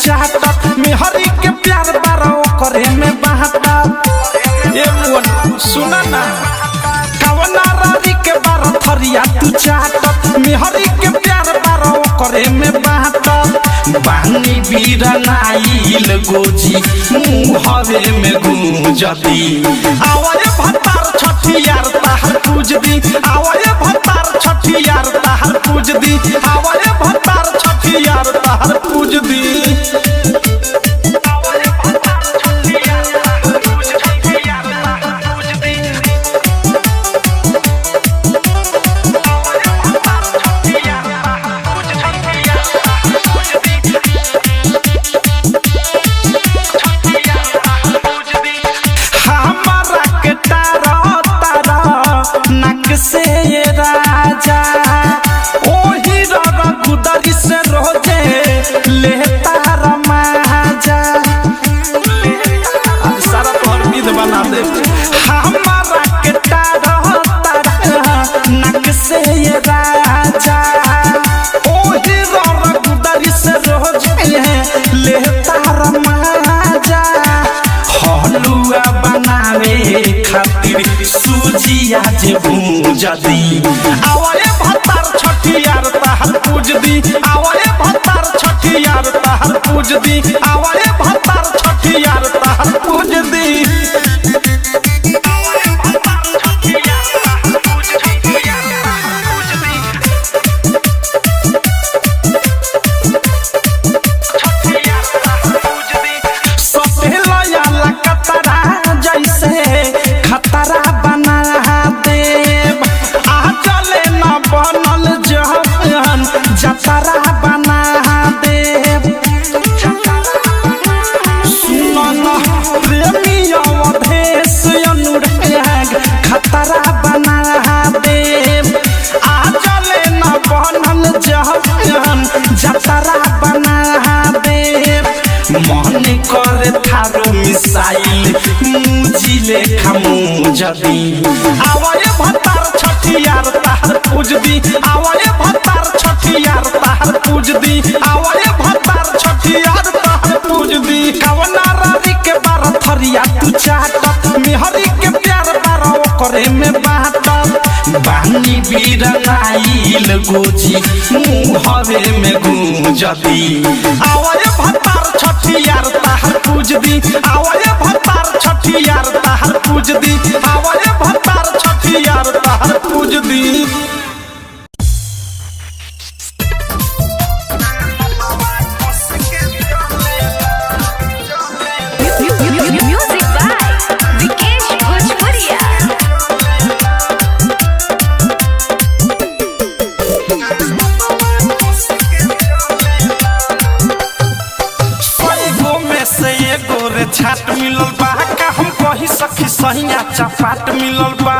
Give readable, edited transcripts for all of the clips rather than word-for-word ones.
चाहत मेहरी के प्यार बारो करे में बहाता ये मन सुना ना कवना रारी के बारो थरिया तू चाहत मेहरी के प्यार बारो करे में बहाता बानी बीरा नाइल गोजी मुहवे में गूंजती आवाज भतार छठियार ताहर पूज दी आवाज भतार छठियार ताहर पूज दी आवाज भतार छठियार ताहर पूज दी से ये राजा ओही रगा गुदरी से रोजे लेता रमाजा सारा तोहर विध बना दे हमारा के तारा नक से ये राजा ओही रगा गुदरी से रोजे लेता रमाजा हलुआ बनावे खातिर सूजिया जे भूजदी आवाले भतार छठियार ताहर पूज दी आवाले भतार छठियार ताहर पूज दी आवाले भतार छठियार ताहर पूज दी खतरा बना देव आ चले न बनल जहन जतरा बना देव सुनन प्रेमी अवधेश अनुराग खतरा बना देव आ चले न बनल जहन जतरा बना देव मन करे थारो मिसाइल मुझिले खामू जदी आवाले भतार छठियार ताहर पूज दी आवाले भतार छठियार ताहर पूज दी आवाले भतार छठियार ताहर पूज दी कवना रारी के बार थरिया तू चाहत मेहरी के प्यार बारो करे में बात बानी बीरा नाइल गोजी मुहवे में गूंजती आवाले भतार छठियार ताहर पूज दी आवाले भतार छठियार ताहर पूज दी आवाले भतार छठियार ताहर पूज दी म्यूजिक बाय विकेश भोजपुरिया छाट मिलल बा का हम कही सखी सहिया चपाट मिलल बा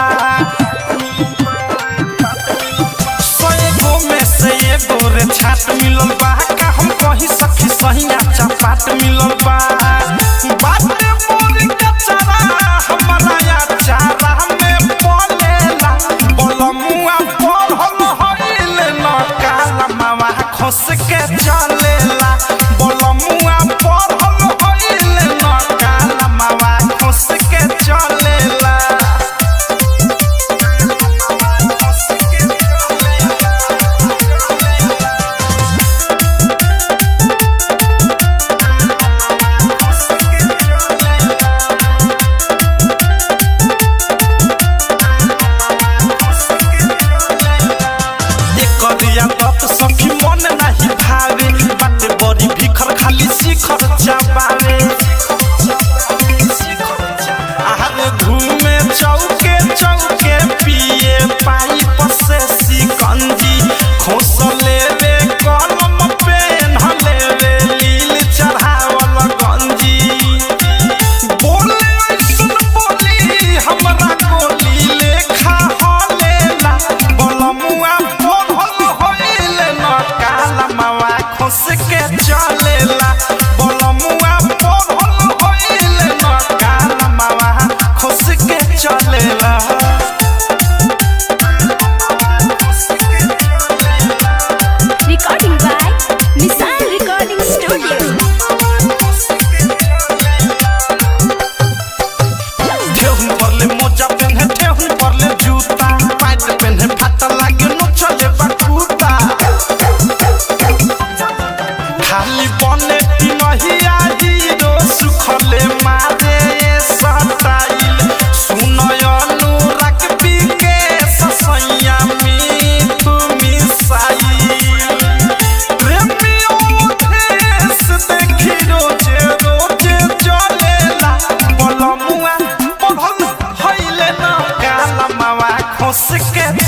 सएगो में से एगो रे छाट मिलल बा का हम कही सखी सहिया चपाट मिलल बा बाटे मोरी कचरा हमरा या चारा में बोलेला बोलमुआ पढ़ल होइले न काला मावा खस के चलेला बोलमुआ पढ़ल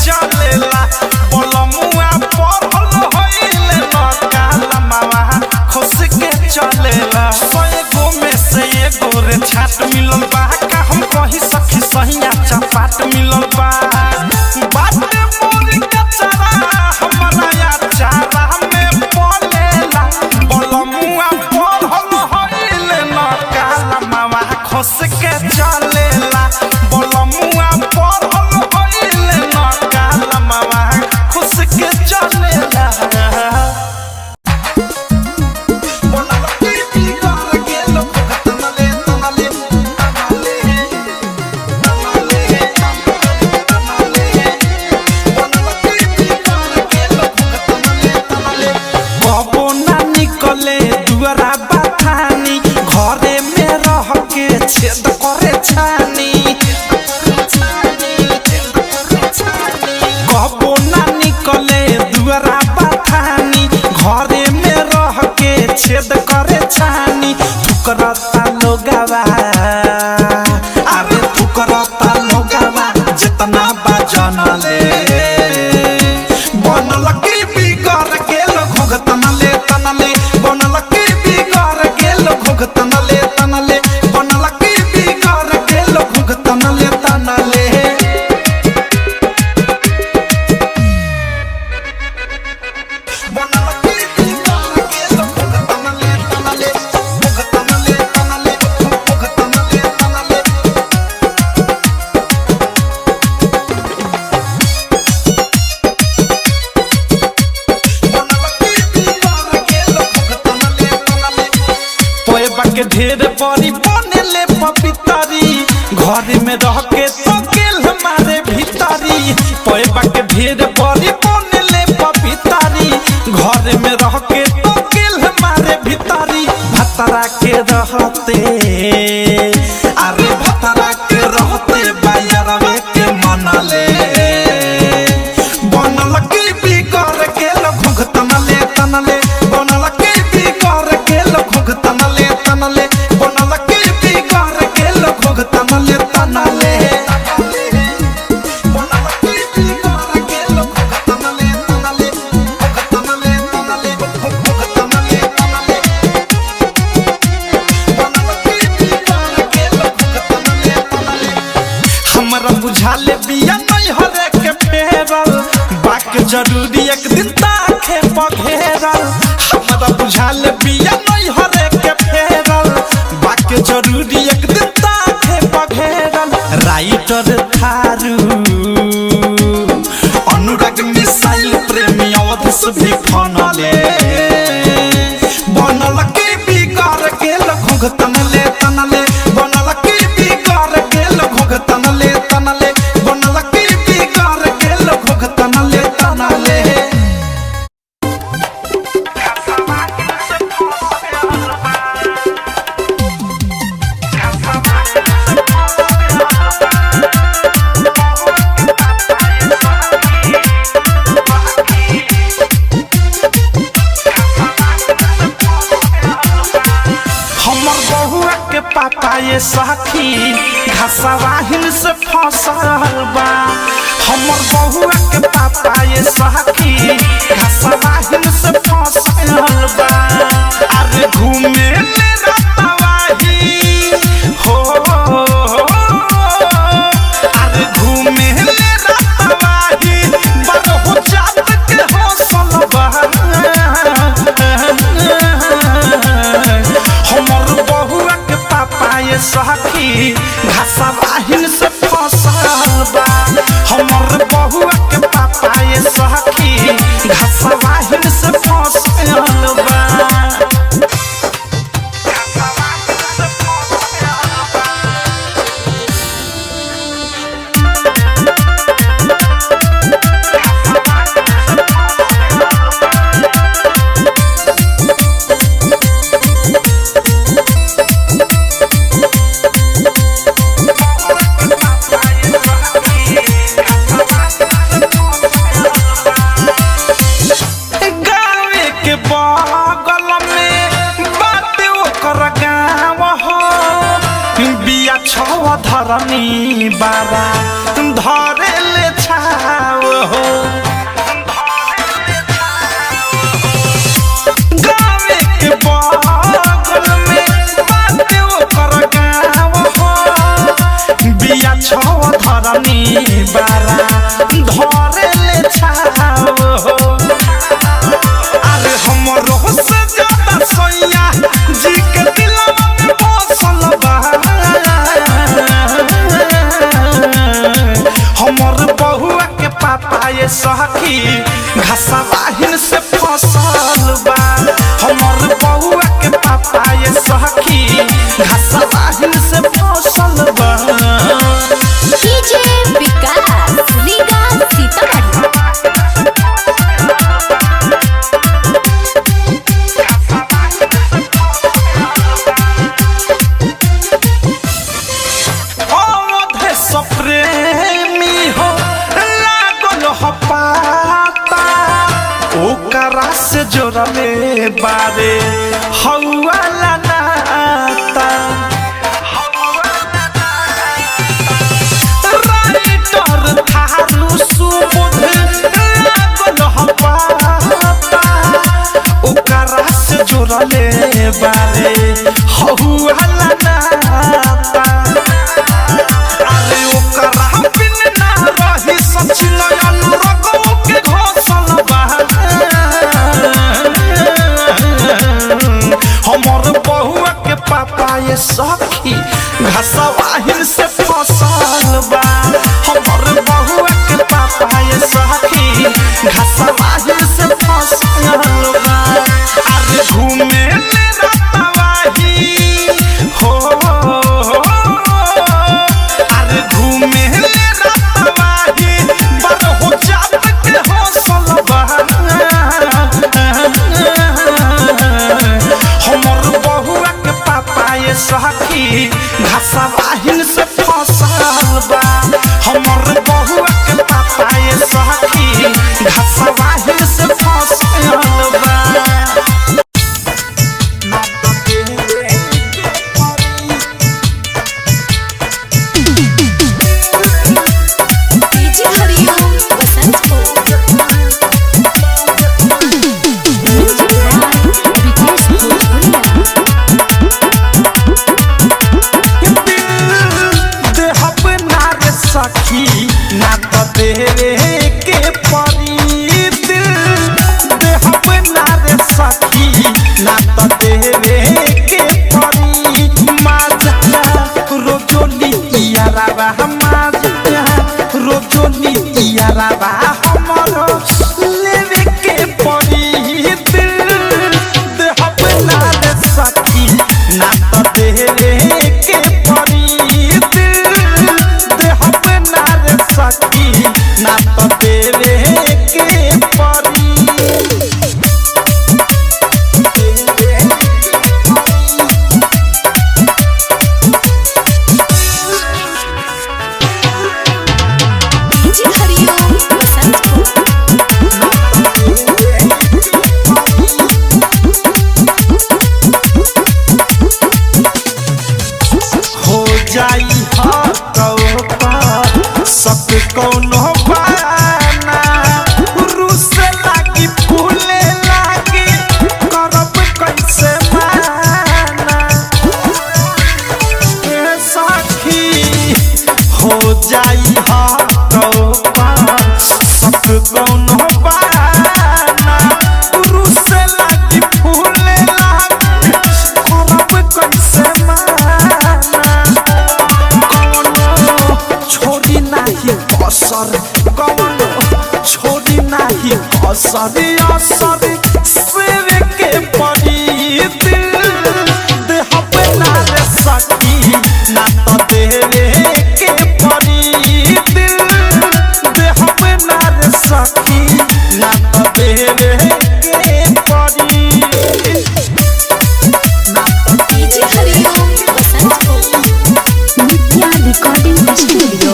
चलेला बोलमुआ पढ़ल होइले न कालमावा खुश के चलेला एगो में से एगो रे छाट मिलल बा का हम कही सखी सहिया चपाट मिलल बा बाटे मोरी कचरा हमरा या चारा में बोलेला बोलमुआ पढ़ल होइले न कालमावा खुश के चलेला बोलमुआ पढ़ल होइले न कालमावा खुश के चलेला छेद करे छानी कबो ना निकले दुआरा बथानी घरे में रह के छेद करे छानी ठुकरता लोगवा अरे ठुकरता लोगवा जितना बजन ले बनल की बिगड़ गेल घुघतन ले तनले बनल की बिगड़ गेल घुघतन ले तनले के ढेर बड़ी बनेले पपितरी घर में रह के तो गेल हमारे भीतरी पैबा के ढेर बड़ी बनेले पपितरी घर में रह के तो गेल हमारे भीतरी भतरा के रहते अरे भतरा के रहते बायरवे के मनले बनल की बिगड़ गेल घुघतन ले तनले बनल की बिगड़ गेल घुघतन ले तनले बनल की बिगड़ गेल घुघतन ले तनले बनल की बिगड़ गेल घुघतन ले तनले घुघतन ले तनले घुघतन ले तनले बनल की बिगड़ गेल घुघतन ले तनले हमरा बुझाले बिया नहीं हरे के फेरल बाक जरूरी एक दिन ताखे पघेरल हमरा बुझाले बिया नहीं हरे के फेरल बाक जरूरी एक दिन ताखे पघेरल राइटर थारू अनुराग मिसाइल प्रेमी अवधस भी फनले बनल की बिगड़ गेल घुघतन ले तनले बनल की बिगड़ गेल घुघतन ले तनले बनल की बिगड़ गेल घुघतन ले तनले हमर बहुआ के पापा ये साथी घसवाहिन से फंसल बा हमर बहुआ के पापा ये साथी घसवाहिन से फंसल बा अरे घूमे ले रतवाही हो अरे घूमे ले रतवाही बरहु जात के हौसल बा हमर बहुआ के पापा ये सखी घसवाहिन से फंसल बा हमर बहुआ के पापा ये सखी घसवाहिन से फंसल बा बारा धरे ले छाव अरे हमरो से ज्यादा सैया जी के दिलवा में बसल बा हमर बहुआ के पापा ये सखी घासा बाहिन से फसल बा हमर बहुआ के पापा ये सखी घासा बाहिन से फसल बा डीजे विकास रीगा सीतामढ़ी प्रेमी हो लागल हो पाता ओकरा से जोड़ले बारे हौवाला नाता राइटर थारू सुबुध लागल हो पाता ओकरा से जोड़ले बारे हौवाला नाता हमर बहुआ के पापा ये सखी घासवाहिन से फसल बा हमर बहुआ के पापा ये सखी घासवाहिन से फसल बा अरे घूमे ले रातवाही हो अरे घूमे ले रातवाही बड़ हो जात के हौसल बा हमर बहुआ के पापा ये सखी घासवाहिन से फसल बा हमर बहुआ के पापा ये सखी घासवाहिन से फसल बा डीजे हरिओम बसंत को विकेश भोजपुरिया सखी ना तो देवे के परी दिल देहब ना रे सखी ना तो देवे के परी माजा रोजोली यारावा माजा रोजोली यारावा हमरो लेवे के परी दिल देहब ना रे सखी ना तो देवे के परी सखी ना तो देवे के परी डीजे हरिओम बसंत को हो जाई सब कौनो बहाना रुस लागी फूले लागी करब कैसे माना सखी हो जाई सब कौनो बहाना रुस लागी फूले लागी करब कैसे माना छोड़ी नाही असर कौनो छोड़ी नाही असर असर सेव के परी दिल देहब ना रे सखी ना तो देवे के परी दिल देहब ना रे सखी ना तो देवे के परी डीजे हरिओम बसंत को नित्या रिकॉर्डिंग स्टूडियो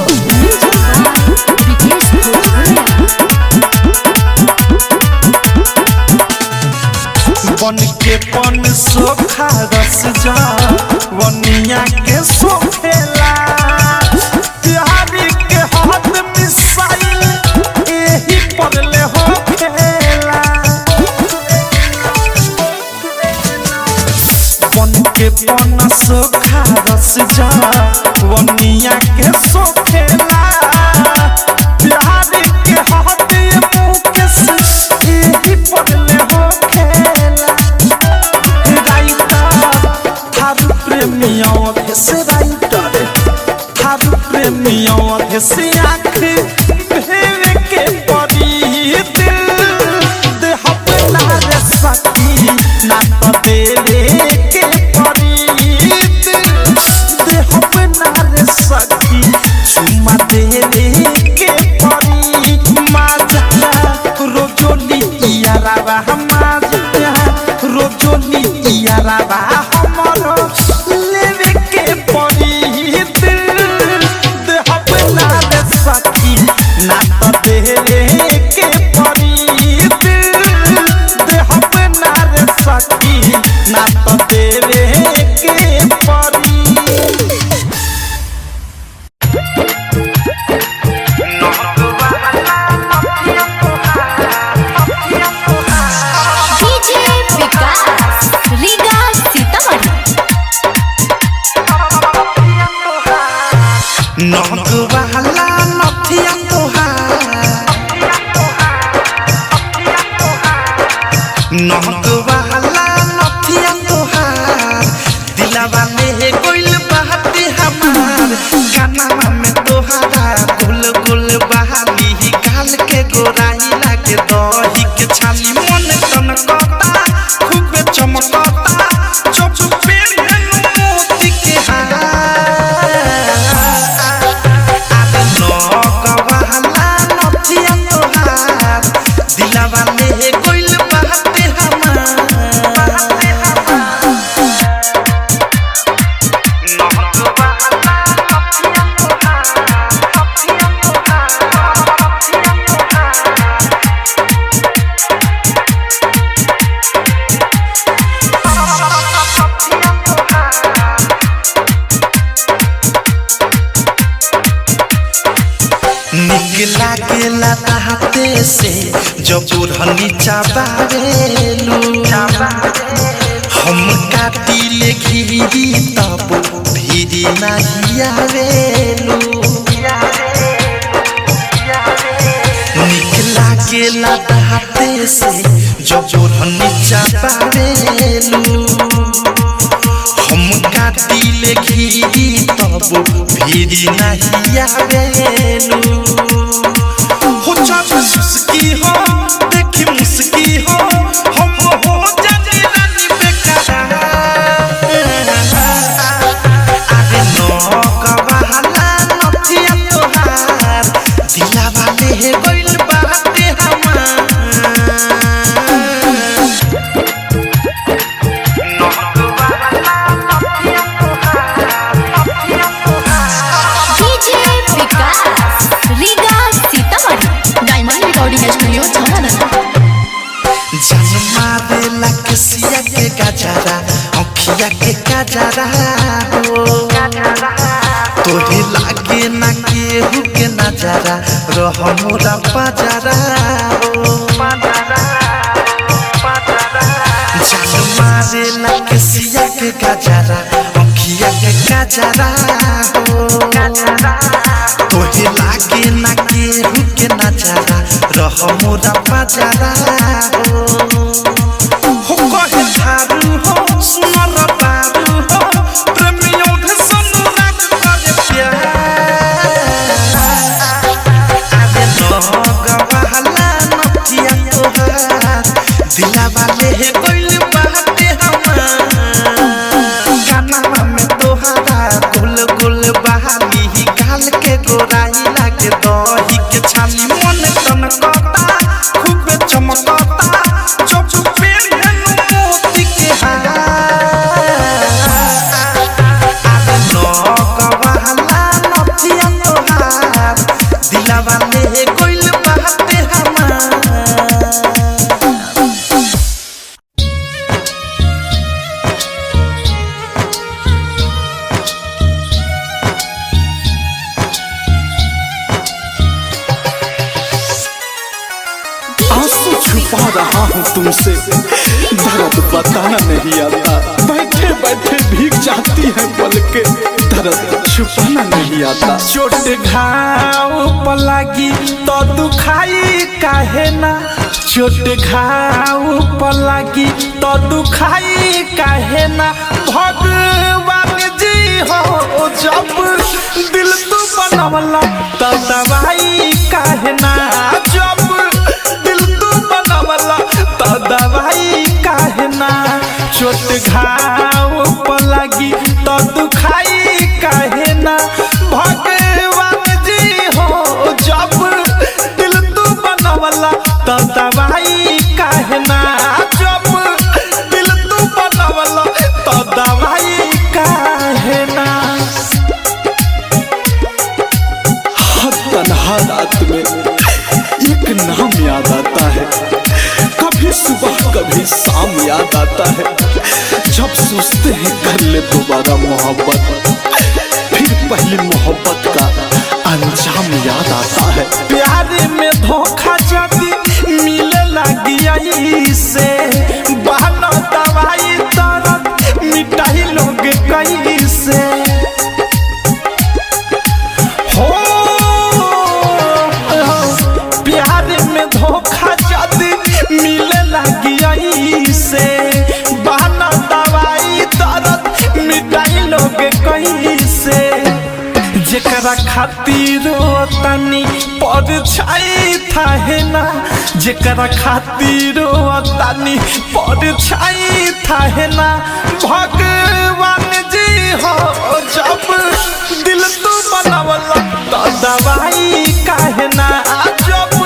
विकेश भोजपुरिया बन के पन सोखा रस जा वनिया के सोखेला प्यारी के हाथ मिसाइल एही पर ले हो खेला बन के पन सोखा रस जा वनिया के सोखेला दाते से जब ओढ़नी चाबावेलू हम काटिले घिरी तब भीरी नहीं आवेलू निकला गेला दाते से जब ओढ़नी चाबावेलू हम काटिले घिरी तब भीरी नहीं आवेलू हो चाचा सुस्की हो देखी मुस्की हो हम हो जाने रानी बेकार अरे नो कवाला नथिया तोहार दिला वाले है गइल बाटे हमार सिया के गजरा अखिया के गजरा हो तोहे लागे ना केहू के नजरा रह मोरा बाजारा हो जान मारे ला के सिया के गजरा अखिया के गजरा हो तोहे लागे ना केहू के नजरा रह मोरा बाजारा हो झारू हो सुनर बारू हो प्रेमियों के सनुराग करे प्यार आगे गवाला नथिया तोहार दिला वाले है गइल बाटे हमार गाना में तोहारा गुल गुल बहाली गाल के गोराई लागे दही के छाली मन तन कता खूब चमकता तुमसे दर्द बताना नहीं आता बैठे बैठे भीग जाती है पलके दर्द छुपाना नहीं आता चोट घाव पलागी तो दुखाई काहे ना चोट घाव पलागी तो दुखाई काहे ना भगवान जी हो जब दिल तू बनवला तो दवाई काहे ना जब दवाई काहे ना चोट घाव पलागी तो दुखाई काहे ना भगवान जी हो जब दिल तू बनवला तो दवाई काहे ना जब दिल तू बनवला तो दवाई काहे ना हर तन्हा रात में एक नाम याद आता है कभी सुबह कभी शाम याद आता है जब सोचते हैं कर ले दोबारा मोहब्बत फिर पहली मोहब्बत का अंजाम याद आता है प्यार में धोखा जदी मिले लगी से बहाना दवाई दर्द मिटाई लोग कैसे हो प्यार में धोखा जदी मिले लगी से बहाना दवाई दर्द मिटाई लोग कैसे जेकरा खातिर तनी पर छाई था है ना जेकरा खातिर तनी पर छाई था है ना भगवान जी हो जब दिल तू बनवला तो दवाई काहे ना जब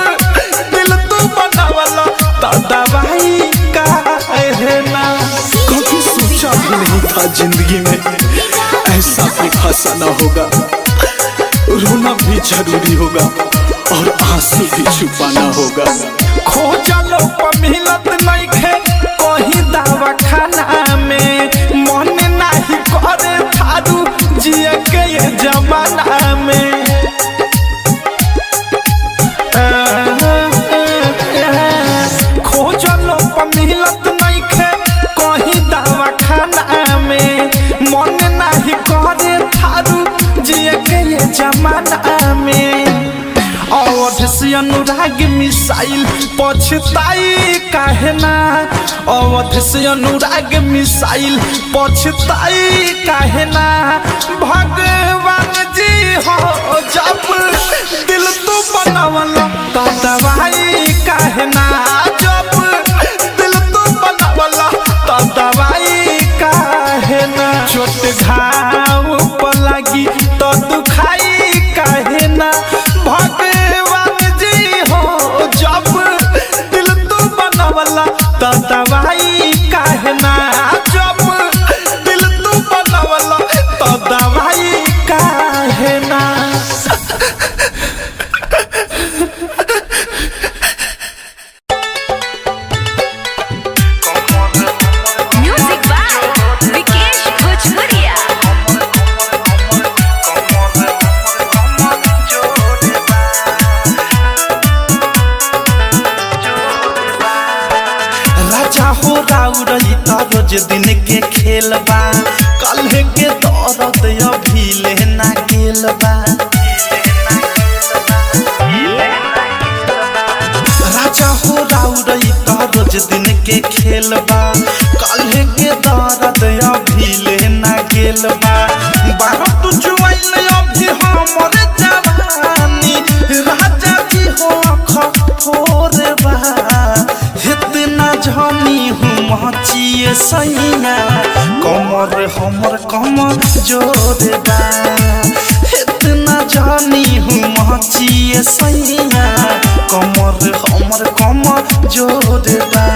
दिल तू बनवला तो दवाई काहे ना कभी सोचा भी नहीं था जिंदगी में ऐसा भी फंसाना होगा रोना भी जरूरी होगा और आंसू भी छुपाना होगा खोजलो पर मिलत नहीं खे कहीं दवा खाना में मन नहीं करे थारू जिए के ये जमाना में से अनुराग मिसाइल पछताई काहे ना अवध से अनुराग मिसाइल पछताई काहे ना भगवान जी हो जब दिल तू बनावला तो दवाई काहे ना जब दिल तू बनावला तो दवाई काहे ना चोट घाव पर लगी तो दुखाई काहे ना भगवान जी हो जब दिल तू बनावला तो दवाई काहे ना जब दिल तू बनावला तो दवाई काहे ना म्यूजिक बाय विकेश भोजपुरिया। राजा हो राउरई त रोज दिन के खेल बा कल्हे के दर्द अभी लेना गेल बा राजा हो राउरई त रोज दिन के खेल बा कल्हे के दर्द अभी लेना गेल बा बारह तू जुआइल अभी हमर जवानी राजा जी हो खफोर बा इतना झनी हूँ मचिए सैया कमर हमर कमर जोर बा इतना झनी हूँ मचिए सैया कमर हमर कमर जोर बा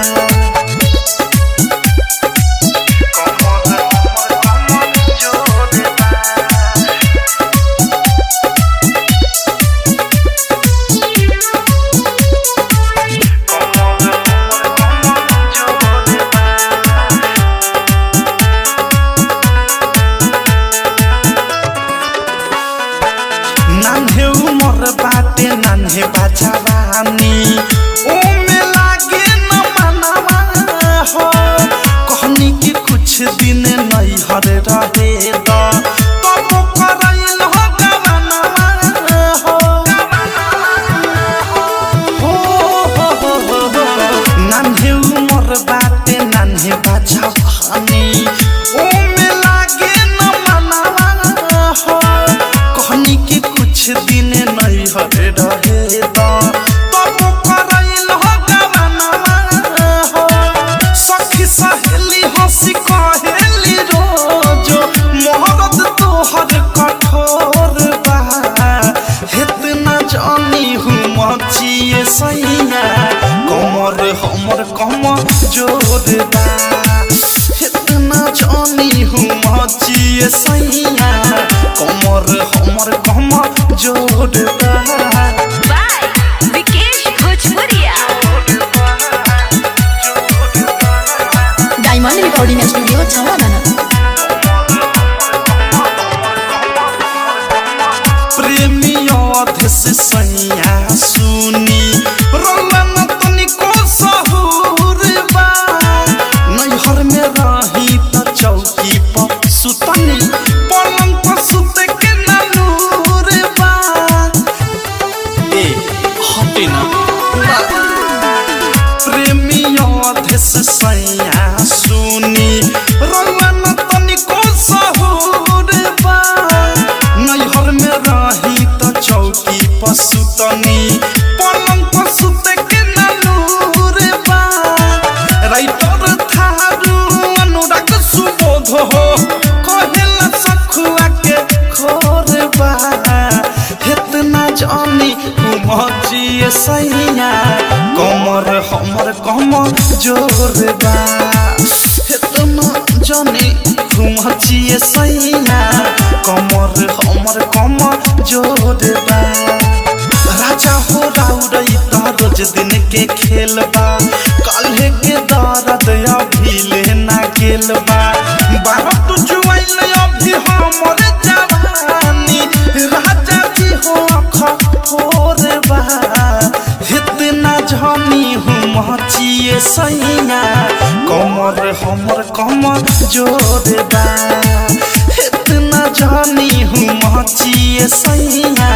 नान्हे उमर बाटे नान्हे बाजावानी ओमे लागे न मनवा हो कहनी कि कुछ दिन नहीं हर रहे द तब करैल हो गवनवा हो नान्हे उमर बाटे नान्हे बाजावानी ओमे लागे न मनवा हो कहनी कि कुछ दिन नहीं हरे रहे तब करैल हो गवनवा हो सखी सहेली हंसी कहेली रोज मोहब्बत तोहर कठोर बा इतना जानी हूँ मचिए सैया कमर हमर कमर जोर बा इतना जानी हूँ मचिए सैया कमर हमर कमर जोर बा by Vikesh Bhojpuriya. Diamond recording studio छावाना। प्रेमियों देश सैया सुनी रोलन तनिको सहूर बा नैहर में रही त चौकी पर सुतनी पलंग पर सुते के नूर बा ए हटे ना प्रेमियों देश सैया सुनी रोलन तनिको सहूर बा नैहर में रही त चौकी पर सुतनी पलंग पर सुते के नूर बा राइटर थारू अनुराग सुबोध हो कहेला सखुआ के खोर बा इतना जानी मचिए सैया कमर हमर कमर जोर बा इतना जानी मचिए सैया कमर हमर कमर जोर बा राजा हो राउरई त रोज दिन के खेल बा कल्हे के दर्द अभी लेना गेल बा बारह तू जुआइल अभी हमर जवानी राजा जी हो खफोर बा इतना झनी हूँ मचिए सैया कमर हमर कमर जोर बा इतना जानी हूँ मचिए सैया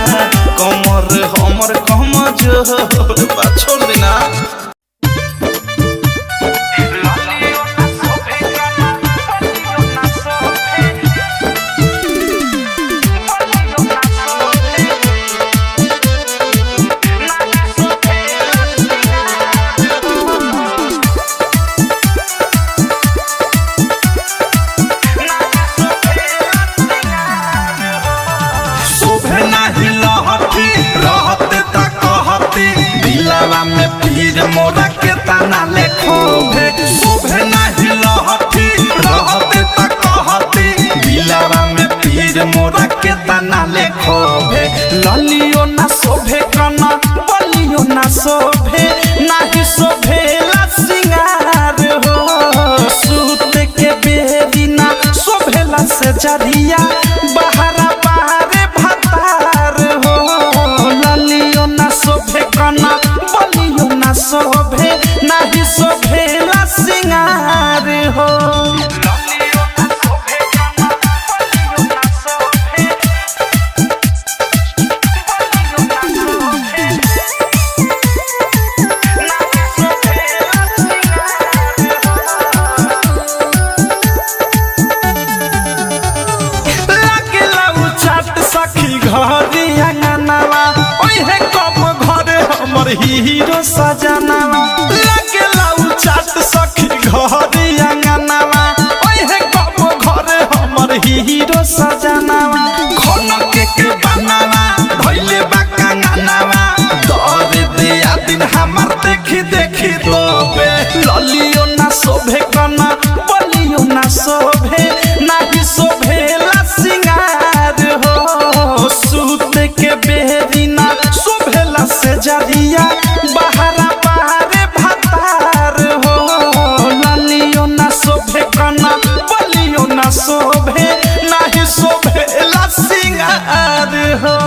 कमर हमर कमजोर बा छोड़ देना में पीर मोरा के तना लेखो भे शोभे नाही लहठी रहते तक कहती बिलावा में पीर मोरा के तना लेखो भे ललियो ना शोभे कना बलियो ना शोभे नाही शोभे ला सिंगार हो सूत के बेरी ना शोभे ला से जरिया बहारा बहारे भतार हो ललियो ना शोभे कना शोभे नाही शोभे ला सिंगार हो लागेला उचाट सखी घरे अंगनवा ओहे कब घरे हमर हीरो सजनवा लागेला उचाट सखी घरे अंगनवा ओहे कब घरे हमर हीरो सजनवा खनके के बनावा धइले बा कंगनवा दरे दे आ दिन हमर देखी देखी दोबे ललियो ना शोभे कना बलियो ना शोभे नाही शोभे ला सिंगार हो सूत के बेरी ना शोभे ला से जरिया बहारा बहारे भतार हो ललियो ना शोभे कना बलियो ना शोभे नाही शोभे ला सिंगार हो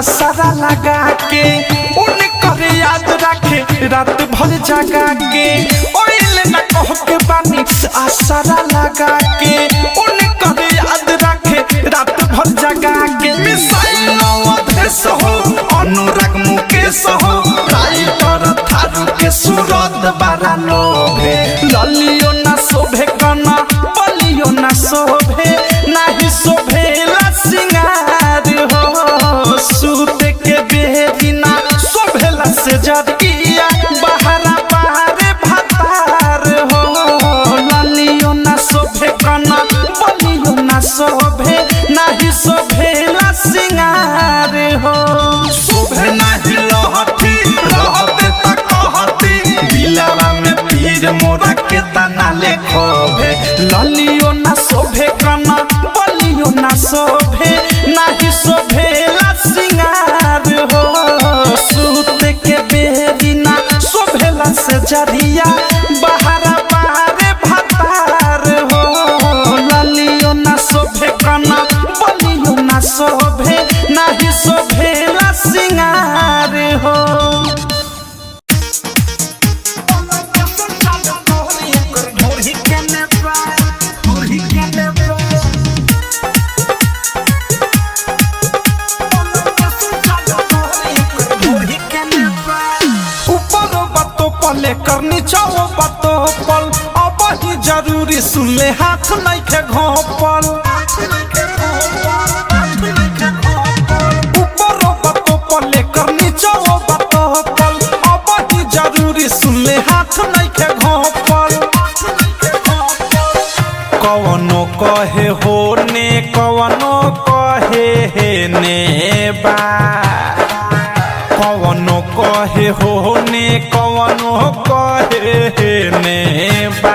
सारा लगा के उनकर याद रखे रात भर जगा के ओइल न कह के बानी आसरा लगा के उनकर याद रखे रात भर जगा के मिसाइल नवधेश हो अनुराग मुकेश हो राइटर थारू के सूरत बारा लोभे ललियो ना शोभे कना बलियो ना शोभे नाही शोभे ला सिंगार हो सूत के बेरी ना शोभेला से जरिया बहारा बहारे भतार हो ललियो ना शोभे कना बलियो ना शोभे नाही शोभे ला सिंगार हो शोभे नाही लहठी रहते तक कहती बिलावा में पीर मोरा के तना लेखो भे ललियो ना शोभे कना बलियो ना शोभे नाही शोभे ला सिंगार हो सूत के बेरी ना शोभे ला से जरिया बहारा बहारे भतार हो ललियो ना शोभे कना बलियो ना शोभे नाही शोभे ला सिंगार हो करनी चाहो बातो पल अब ही जरूरी सुन ले हाथ नहीं के घोपल ऊपर बातो पल करनी चाहो बातो पल अब ही जरूरी सुन ले हाथ नहीं के घोपल कवनो कहे होने कवनो कहे हे ने बा कवनो कहे होने कवनो कहे ने बा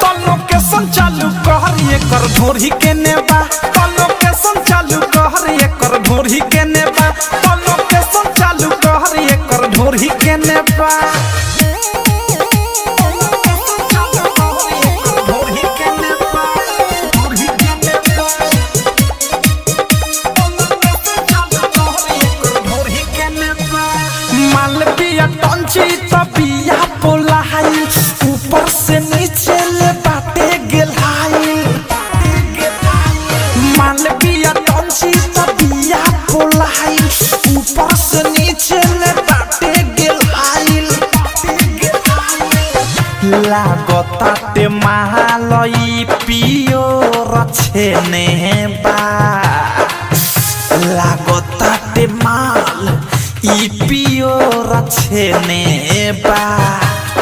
तो लोकेशन चालू कहर एकर ढोरी के नेबा तो लोकेशन चालू कहर एकर ढोरी के नेबा तो लोकेशन चालू कहर एकर ढोरी के नेबा ढोरी के मालविया टंची तबिया पोलाई ऊपर से नीचे ले बाटे गेलाई मालविया टंची तबिया पोलाई ऊपर से नीचे ले बाटे गेलाई लागताटे महालई पियो रछेने बा लागताटे माल ई पियो रछेने बा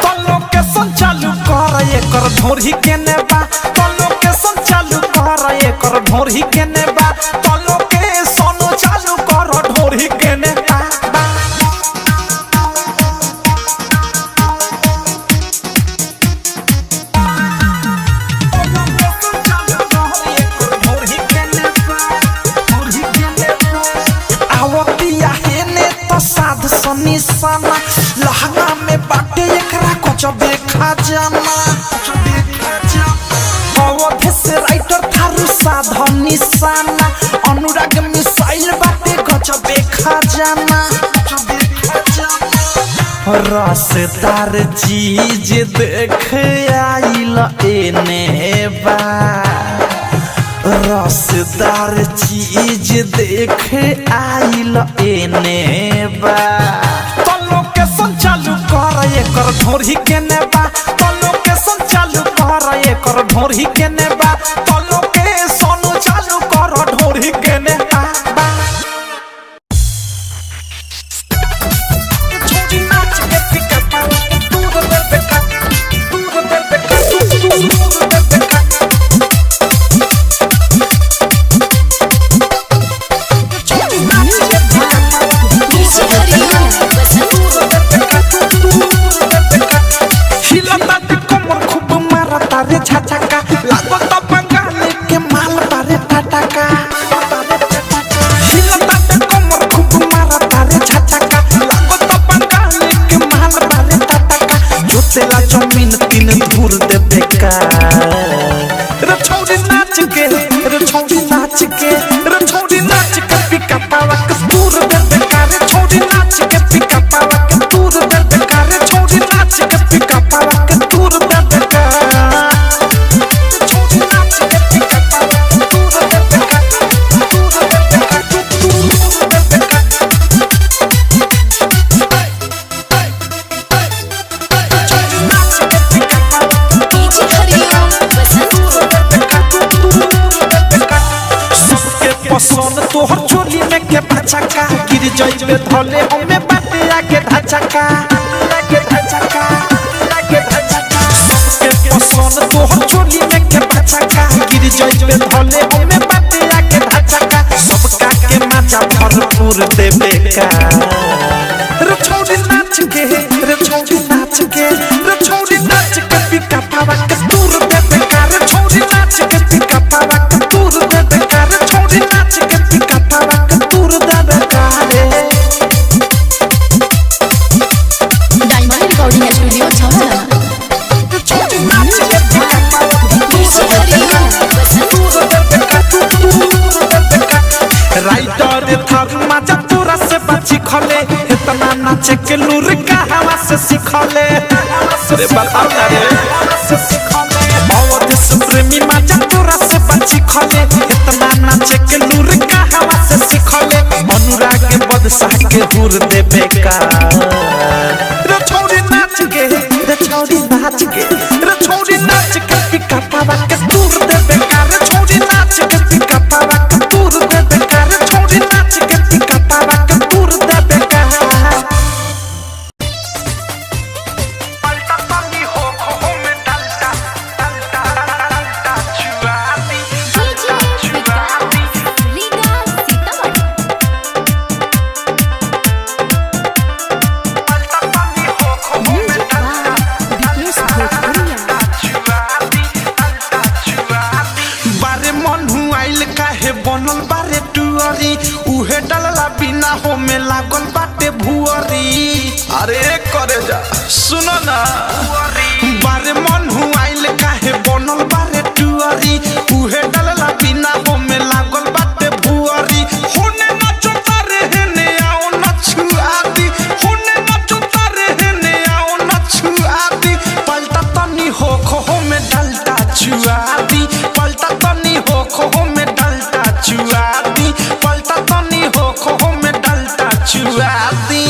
तलो के संचालू कर एकर ढोरी केने बा तलो के संचालू कर एकर ढोरी केने बा तलो के सोनो चालू कर ढोरी केने बा साध सनी सना लहंगा में बाटे एकरा कुछ देखा जाना अवधे से राइटर थारू साधनी सना अनुराग मिसाइल बाटे कुछ देखा जाना रसदार चीज देख आइल एने बा रसदार चीज देख आइल एने बा तलो के संचालू कर एकर ढोरी केने बा तलो के संचालू कर एकर ढोरी केने बा तलो के सोनो चालू कर ढोरी केने बा छोटी नाच के पिका तू दे बेका रे छाछका लागत बंगाली के माल बारे टाटाका हिलता ते कमर खूब मारता रे छाछका लागत बंगाली के माल बारे टाटाका जोतेला जमीन तीन धूर दे बेका रे छोड़ी नाच के रे छोड़ी नाच के रे छोड़ी नाच के पिका पावा के दूर दे बेका रे छोड़ी नाच के पिका पावा के दूर दे बेका रे छोड़ी नाच के पिका पावा के दूर दे बेका पसंद तोहर चोली में के भचका गिर जइबे धले हमें बाटे आके धचका लागे धचका लागे धचका सबके पसंद तोहर चोली में के भचका गिर जइबे धले हमें बाटे आके धचका सबका के मजा भरपूर देबे का रे छोड़ी नाच के रे छोड़ी नाच के रे छोड़ी नाच के पिका पावा के दूर देबे का रे छोड़ी नाच के पिका पावा के दूर देबे का रे छोड़ी नाच के पिका पावा के दूर देबे का रे डायमंड रिकॉर्डिंग स्टूडियो छावला छोड़ी नाच के पिका पावा के दूर देबे का राइटर थारू मजा तोरा से बची खले इतना नाचे के लूर का हवा से सिखले रे बताओ ना रे से सिखले अवधे से प्रेमी मजा तोरा से बची खले इतना नाचे के लूर का हवा से सिखले अनुराग के बदशाह के हुर देबे का रे छोड़ी नाच के रे छोड़ी नाच के रे छोड़ी नाच के पिका पावा के दूर देबे का रे छोड़ी नाच के पिका पावा के दूर देबे का रे छोड़ी नाच के पिका पावा के दूर देबे का बारे मन हुआइल काहे बनल बारे टुअरी उहे डलला बिना हो में लागल बाटे भुअरी अरे करे जा सुनो ना बारे मन हुआइल काहे बनल बारे टुअरी उहे डलला बिना हो में लागल बाटे भुअरी होने ना चोता रे हेने आओ ना छुआती होने ना छुआ दी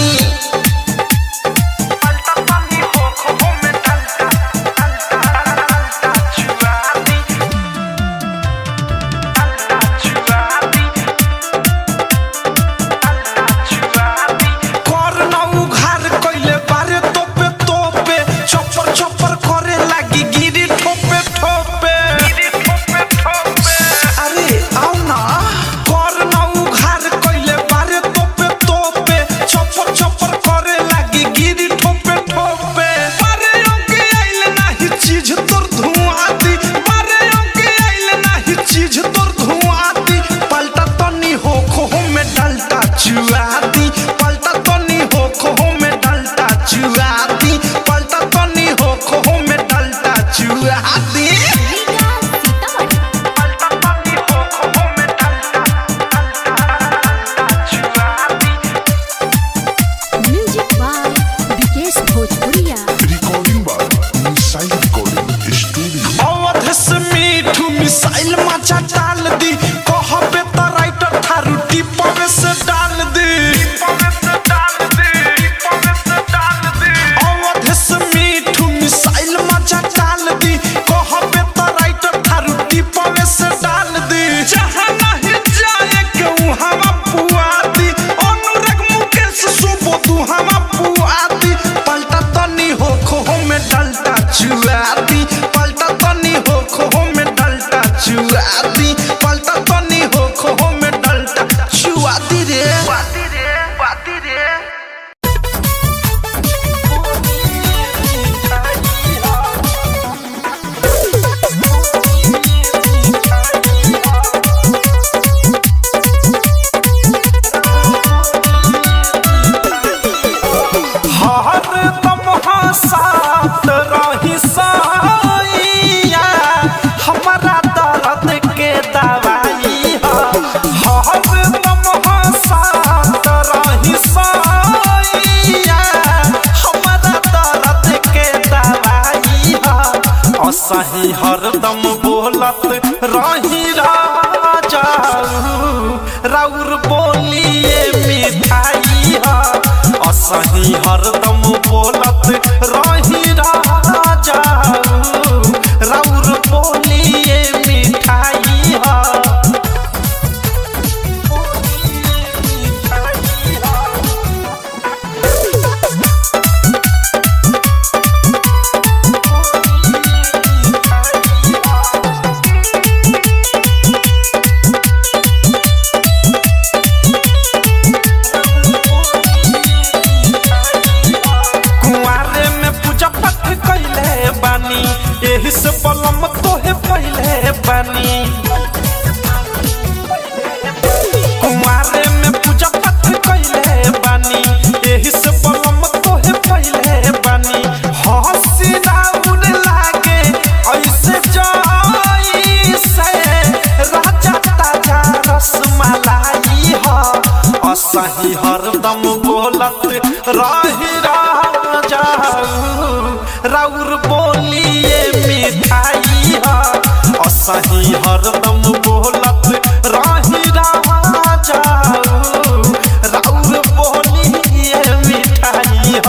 मिसाइल मचा डाल दी कहबे त राइटर थारू टिपवे से डाल दी अवध से मीठू मिसाइल मचा डाल दी कहबे त राइटर थारू टिपवे से डाल दी जहां नहीं जाए के हवा पुआ दी अनुराग मुकेश सुबोधु हवा पुआ दी पलटा तनी हो खो में डलता चुआ दी पलटा तनी हो खो में चुआती पलटा तनी हो खो में डलता चुआती रे हर दम हंसात रही साइया हमारा दर्द के दवाई हर दम हंसात रही साइया हमारा दर्द के दवाई असही हरदम बोलत रही राजा राउर बोलिए मिठाई असही हरदम बोलत रही राजा राउर बोलिए मिठाई एही से पलम तोहे पहले बानी कुमारे में पूजा पाठ कइले बानी एही से पलम तोहे पहले बानी हंसी राउर लागे ऐसे जाई से राजा ताजा रसमलाई असही हरदम बोलत रही राजा राउर बोलिए मिठाई असही हरदम बोलत रही राजा राउर बोलिए मिठाई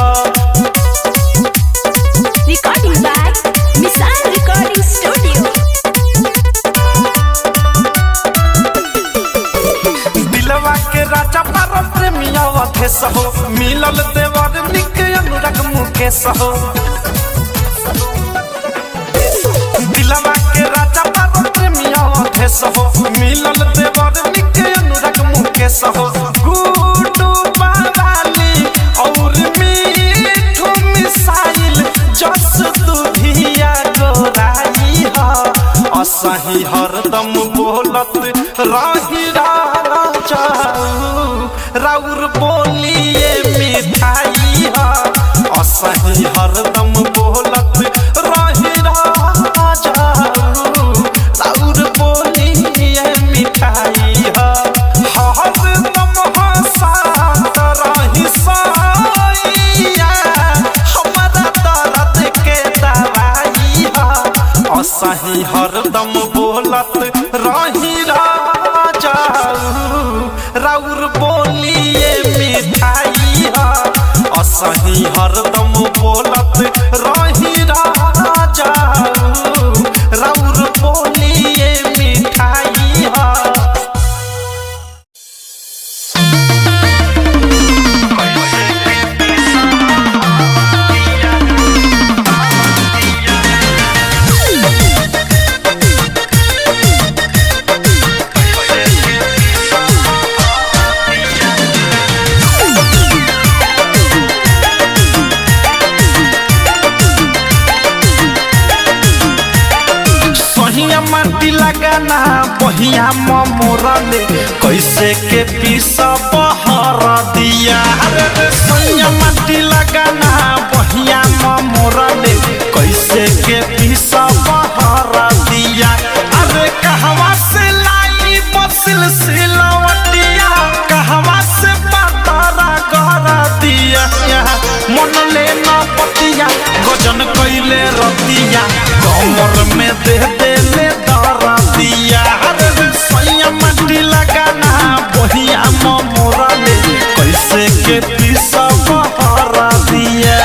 recording by missile recording studio दिलवा के राजा परम प्रेमिया अधेश हो मिलल देवर निक अनुराग मुकेश हो दिलवा के राजा परम प्रेमिया अधेश हो मिलल देवर निक अनुराग मुकेश हो गुडू बावाली और मीठू मिसाइल जस दुधिया गोराई असही हरदम बोलत रही राजा राउर बोलिए मिठाई असही हरदम बोलत रही राजा राउर बोलिए मिठाई हरदम हंसात रही साइया हमारा दर्द के दवाई असही हरदम बोलत रही राजा राउर बोलिए मिठाई असही हरदम बोलत रही राजा राउर बोलिए मिठाई हा माटी लगाना बहिया मोरले कैसे के पीसा बहर दिया रे सैया माटी लगाना बहिया मोरले कैसे के पीसा बहर दिया अरे कहवा से लाई बसिल सिलवटिया कहवा से पतरा कर दिया मन ले न पतिया गजन कैले रतिया कमर में दे ले दिया अरे सैया माटी लगाना बहिया मोरले कैसे के पीसा बहर दिया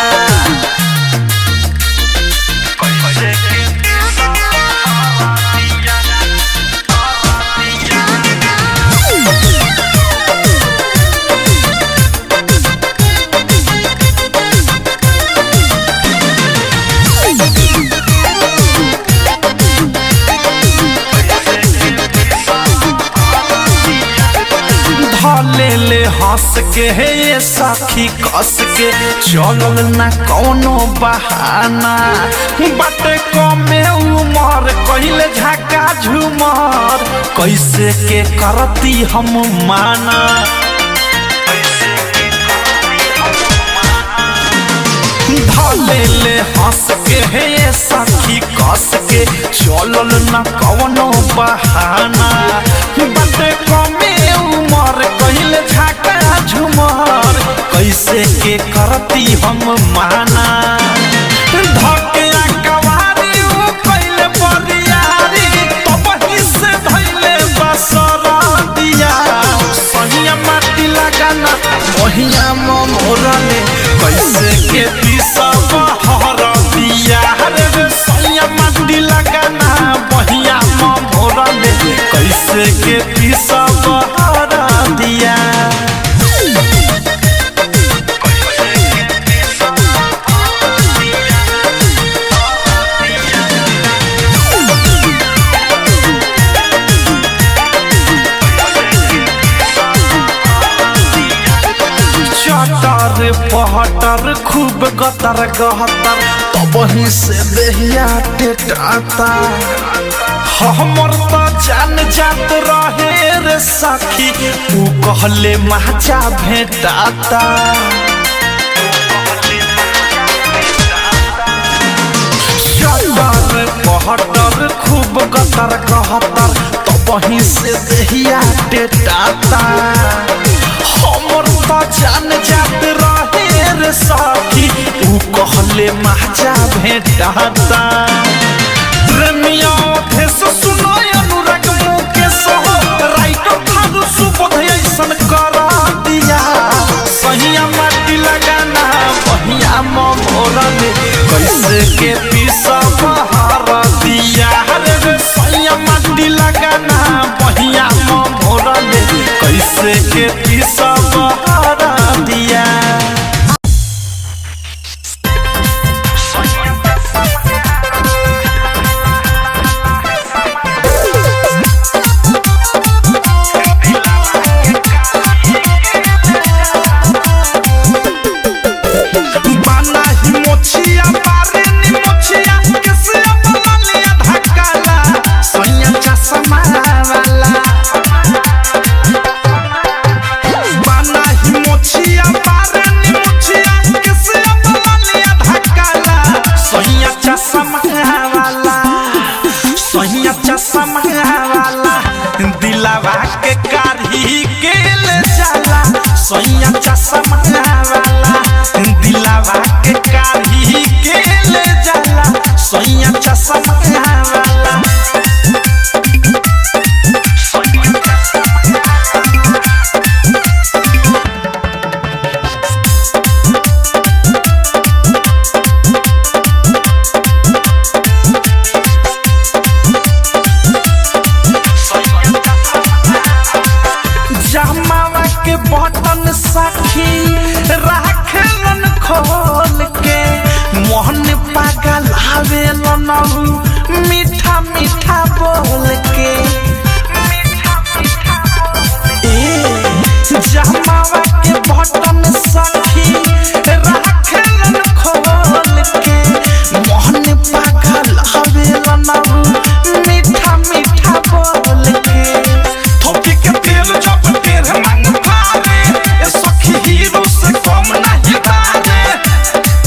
ले हंस के हे ये साखी कस के चलल ना कौनो बहाना बाटे कमे उमर कहिले झाका झूमर कैसे के करती हम माना धले ले हंस के हे ये साखी कस के चलल ना कौनो बहाना बाटे कमे उमर कहिले झाका झूमर कैसे के करती हम माना धके कवारी कैले बरियारी तो बही से धैले बसरा दिया सहिया माटी लगाना बहिया मोरले कैसे के पीसा बहर दिया रे सहिया माटी लगाना बहिया मोरले कैसे के पीसा बहर दिया पहटर खूब गतर गहतर तब ही से देहिया टेटाता हमर तो जान जात रहे रे सखी ऊ कहले माचा भेटाता पहटर खूब गतर गहतर तब ही से देहिया टेटाता हमर तो जान जात रहे रे सखी ऊ कहले माचा भेटाता प्रेमिया थे सुनो अनुराग मुकेश हो राइटर थारू सुबोध ऐसन कर दिया सहिया माटी लगाना बहिया मोरले कैसे के पीसा बहर दिया रे सहिया माटी लगाना बहिया मोरले कैसे के पीसा बहर दिया जनऊ मीठा मीठा बोल के जमावा के बटन सखी राखेलन खोल के मोहन पागल हवेलन मीठा मीठा बोल के थोपी के तेल जब तेल मांग पावे ये सखी हीरो से कम नहीं बारे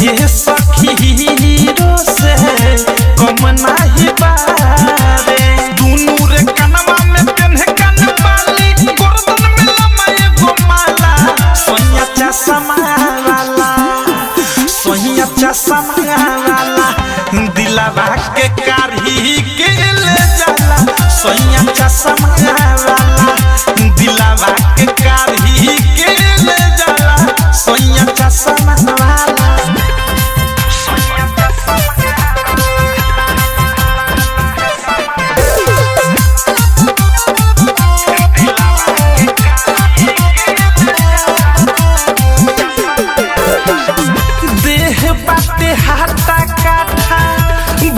ये सखी हीरो से कम नहीं बारे दुनू रे कनवा में पेन्हे कन बाली गर्दन में लमाए गोमाला सोनिया चश्मा वाला दिलवा के कारी के ले जाला सोनिया चश्मा वाला दिलवा के कारी के ले जाला सोनिया चश्मा वाला देह बाटे हाथा काठा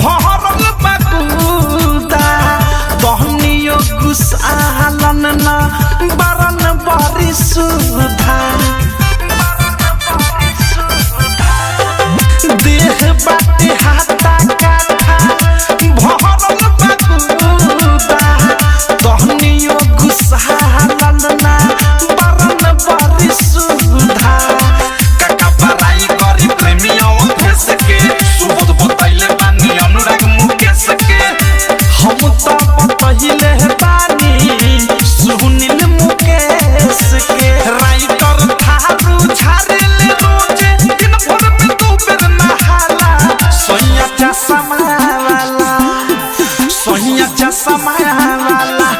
भरल बकुदा तहनियो गुसालन न बरन बरी सुधा देह बाटे हाथा काठा भरल बकुदा तहनियो गुसालन न बरन बरी सुधा हम तो पहिले बानी सुनील मुकेश के राइटर थारू झारेले रोज दिन भर में दो बेर नहाला सोनिया चश्मा वाला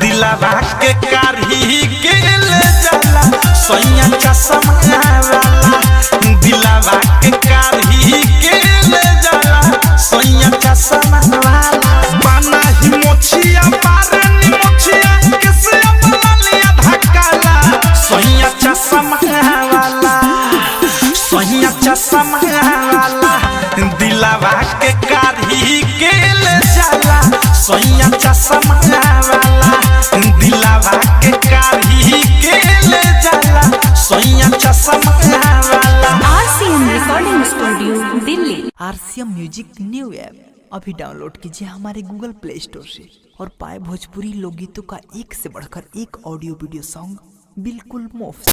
दिलवा के कारी के ले जाला सोनिया चश्मा वाला दिलवा के कारी के ले जाला सोनिया चश्मा वाला बाना ही मोछिया बारनी मोछिया किसे अपना लिया धक्काला सोनिया चश्मा वाला दिलवा के कारी के ले जाला सोनिया चश्मा वाला दिलवा के कारी के ले जाला सोनिया चश्मा वाला। RCM recording studio Delhi. RCM music new app अभी डाउनलोड कीजिए हमारे गूगल प्ले स्टोर से और पाए भोजपुरी लोकगीतों का एक से बढ़कर एक ऑडियो वीडियो सॉन्ग बिल्कुल मुफ्त।